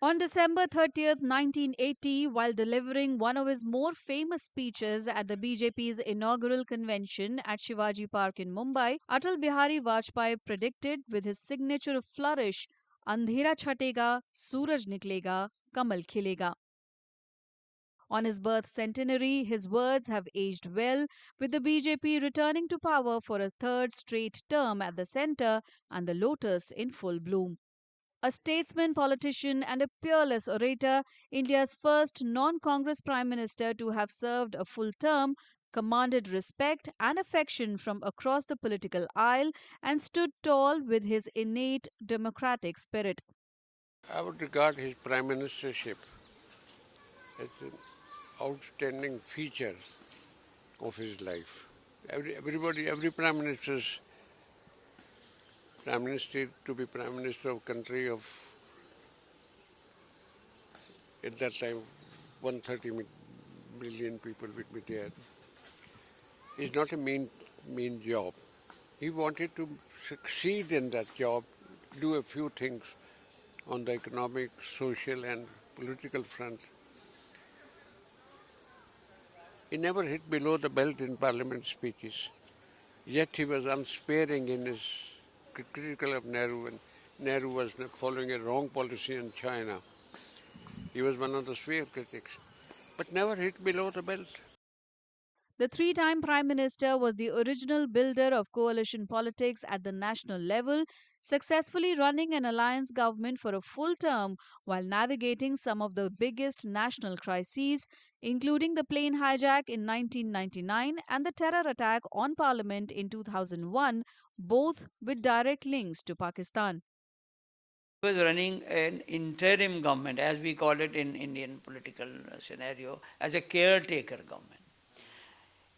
On December 30th, 1980, while delivering one of his more famous speeches at the BJP's inaugural convention at Shivaji Park in Mumbai, Atal Bihari Vajpayee predicted with his signature flourish, Andhera chhatega, suraj niklega, kamal khilega. On his birth centenary, his words have aged well, with the BJP returning to power for a third straight term at the centre and the lotus in full bloom. A statesman, politician, and a peerless orator, India's first non Congress Prime Minister to have served a full term, commanded respect and affection from across the political aisle, and stood tall with his innate democratic spirit. I would regard his prime ministership as an outstanding feature of his life. Every prime minister to be prime minister of country of at that time 130 million people would be there. It's not a mean job. He wanted to succeed in that job, do a few things on the economic, social, and political front. He never hit below the belt in parliament speeches. Yet he was unsparing in his critical of Nehru, and Nehru was following a wrong policy in China. He was one of the severe critics, but never hit below the belt. The three-time Prime Minister was the original builder of coalition politics at the national level, successfully running an alliance government for a full term while navigating some of the biggest national crises, including the plane hijack in 1999 and the terror attack on Parliament in 2001, both with direct links to Pakistan. Was running an interim government, as we call it in Indian political scenario, as a caretaker government.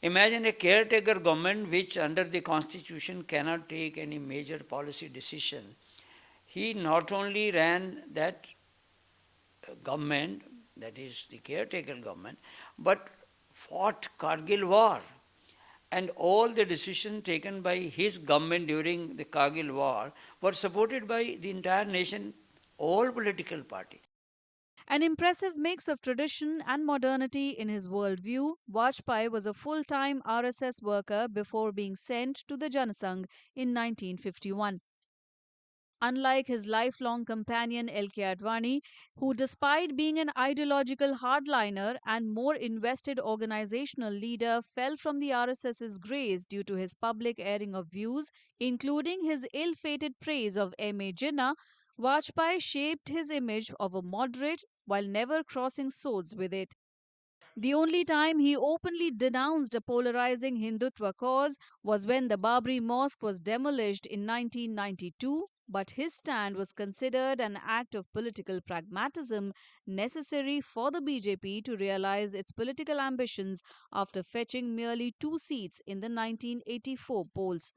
Imagine a caretaker government which under the constitution cannot take any major policy decision. He not only ran that government, that is the caretaker government, but fought Kargil war. And all the decisions taken by his government during the Kargil war were supported by the entire nation, all political parties. An impressive mix of tradition and modernity in his worldview, Vajpayee was a full time RSS worker before being sent to the Janasangh in 1951. Unlike his lifelong companion L.K. Advani, who, despite being an ideological hardliner and more invested organizational leader, fell from the RSS's grace due to his public airing of views, including his ill fated praise of M.A. Jinnah, Vajpayee shaped his image of a moderate while never crossing swords with it. The only time he openly denounced a polarizing Hindutva cause was when the Babri Mosque was demolished in 1992, but his stand was considered an act of political pragmatism necessary for the BJP to realize its political ambitions after fetching merely 2 seats in the 1984 polls.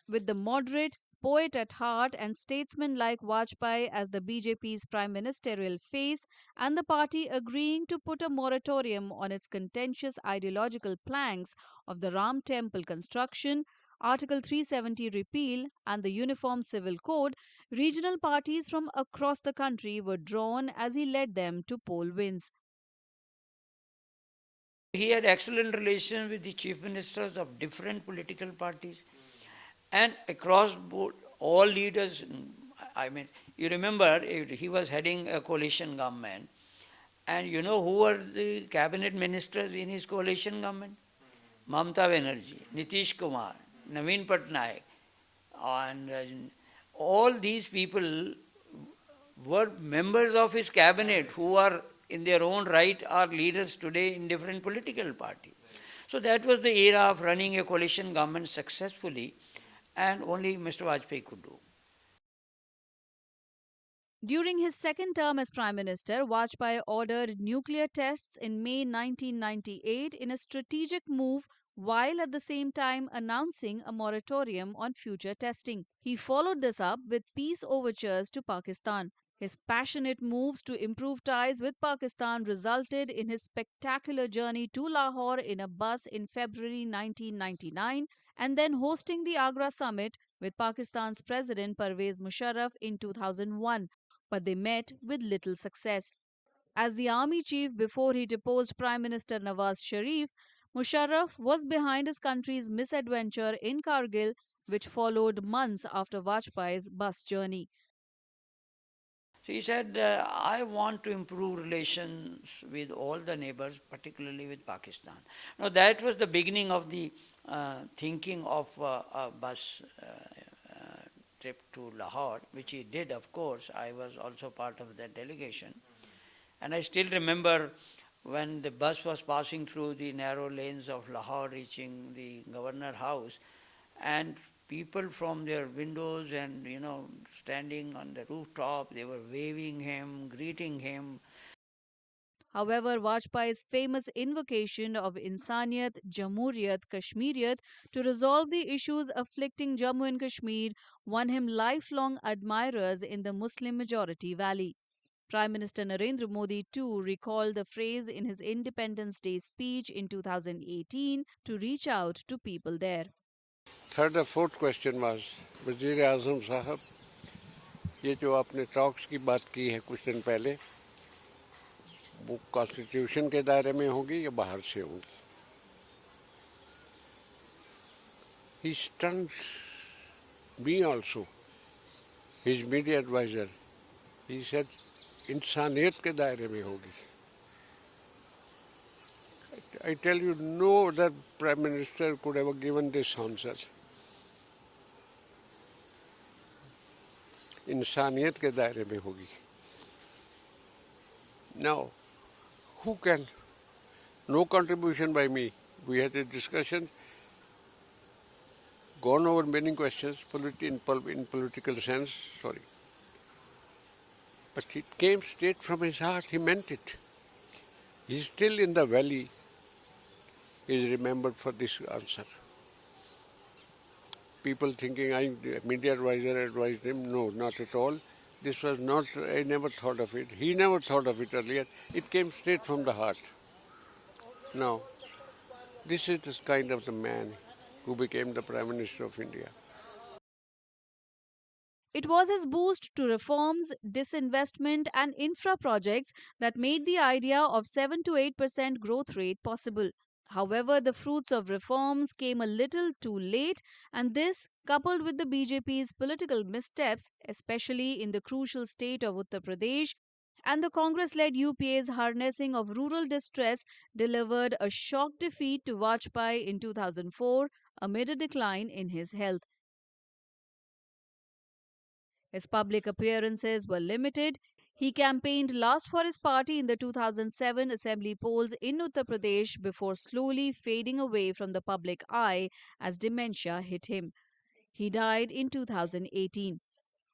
With the moderate, poet at heart, and statesman like Vajpayee as the BJP's prime ministerial face, and the party agreeing to put a moratorium on its contentious ideological planks of the Ram Temple construction, Article 370 repeal, and the Uniform Civil Code, regional parties from across the country were drawn as he led them to poll wins. He had excellent relations with the chief ministers of different political parties and across board, all leaders. I mean, you remember he was heading a coalition government, and you know who were the cabinet ministers in his coalition government? Mamta Banerjee, Nitish Kumar, Naveen Patnaik, and all these people were members of his cabinet who are in their own right are leaders today in different political parties. So that was the era of running a coalition government successfully, and only Mr. Vajpayee could do. During his second term as Prime Minister, Vajpayee ordered nuclear tests in May 1998 in a strategic move while at the same time announcing a moratorium on future testing. He followed this up with peace overtures to Pakistan. His passionate moves to improve ties with Pakistan resulted in his spectacular journey to Lahore in a bus in February 1999 and then hosting the Agra summit with Pakistan's President Pervez Musharraf in 2001. but they met with little success. As the army chief before he deposed Prime Minister Nawaz Sharif, Musharraf was behind his country's misadventure in Kargil, which followed months after Vajpayee's bus journey. So he said, I want to improve relations with all the neighbors, particularly with Pakistan. Now, that was the beginning of the thinking of a bus trip to Lahore, which he did, of course. I was also part of that delegation. And I still remember when the bus was passing through the narrow lanes of Lahore, reaching the governor house, and people from their windows and standing on the rooftop, they were waving him, greeting him. However, Vajpayee's famous invocation of Insaniyat, Jamhuriyat, Kashmiriyat to resolve the issues afflicting Jammu and Kashmir won him lifelong admirers in the Muslim majority valley. Prime Minister Narendra Modi too recalled the phrase in his Independence Day speech in 2018 to reach out to people there. Third or fourth question was, Wazir Azam Sahab, ये जो आपने talks की बात की है कुछ दिन पहले, वो कॉन्स्टिट्यूशन के दायरे में होगी या बाहर से होंगी? He stunned me also, his media advisor. He said, इंसानियत के दायरे में होगी. I tell you, no other prime minister could have given this answer. इंसानियत के दायरे में होगी. Now, who can? No contribution by me. We had a discussion, gone over many questions, in political sense, sorry. But it came straight from his heart, he meant it. He's still in the valley, he is remembered for this answer. People thinking media advisor advised him, no, not at all. This was not, I never thought of it. He never thought of it earlier. It came straight from the heart. Now, this is the kind of the man who became the Prime Minister of India. It was his boost to reforms, disinvestment, and infra projects that made the idea of 7 to 8% growth rate possible. However, the fruits of reforms came a little too late, and this, coupled with the BJP's political missteps, especially in the crucial state of Uttar Pradesh, and the Congress led UPA's harnessing of rural distress, delivered a shock defeat to Vajpayee in 2004 amid a decline in his health. His public appearances were limited. He campaigned last for his party in the 2007 assembly polls in Uttar Pradesh before slowly fading away from the public eye as dementia hit him. He died in 2018.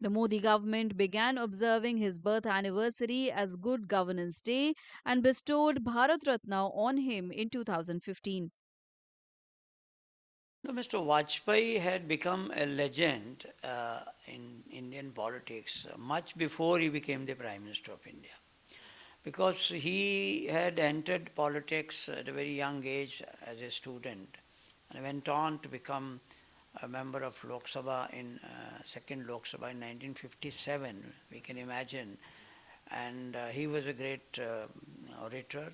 The Modi government began observing his birth anniversary as Good Governance Day and bestowed Bharat Ratna on him in 2015. No, Mr. Vajpayee had become a legend in Indian politics much before he became the Prime Minister of India. Because he had entered politics at a very young age as a student and went on to become a member of Lok Sabha in second Lok Sabha in 1957, we can imagine. And he was a great orator.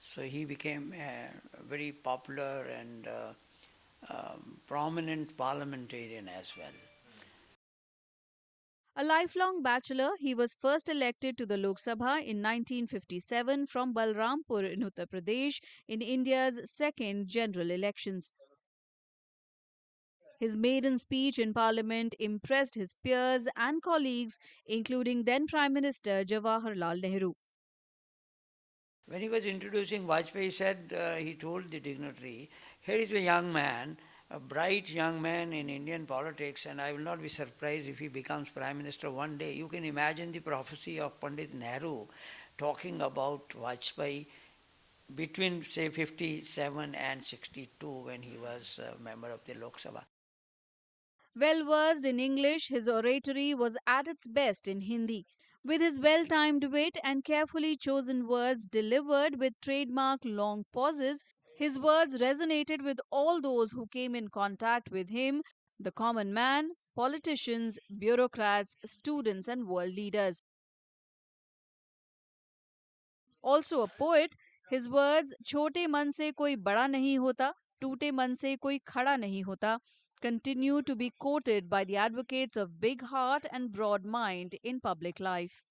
So he became a very popular and prominent parliamentarian as well. A lifelong bachelor, he was first elected to the Lok Sabha in 1957 from Balrampur in Uttar Pradesh in India's second general elections. His maiden speech in Parliament impressed his peers and colleagues, including then Prime Minister Jawaharlal Nehru. When he was introducing Vajpayee, he said, he told the dignitary, here is a young man, a bright young man in Indian politics, and I will not be surprised if he becomes Prime Minister one day. You can imagine the prophecy of Pandit Nehru talking about Vajpayee between, say, 57 and 62 when he was a member of the Lok Sabha. Well versed in English, his oratory was at its best in Hindi. With his well timed wit and carefully chosen words delivered with trademark long pauses, his words resonated with all those who came in contact with him, the common man, politicians, bureaucrats, students, and world leaders. Also a poet, his words "छोटे मन से कोई बड़ा नहीं होता, टूटे मन से कोई खड़ा नहीं होता" continue to be quoted by the advocates of big heart and broad mind in public life.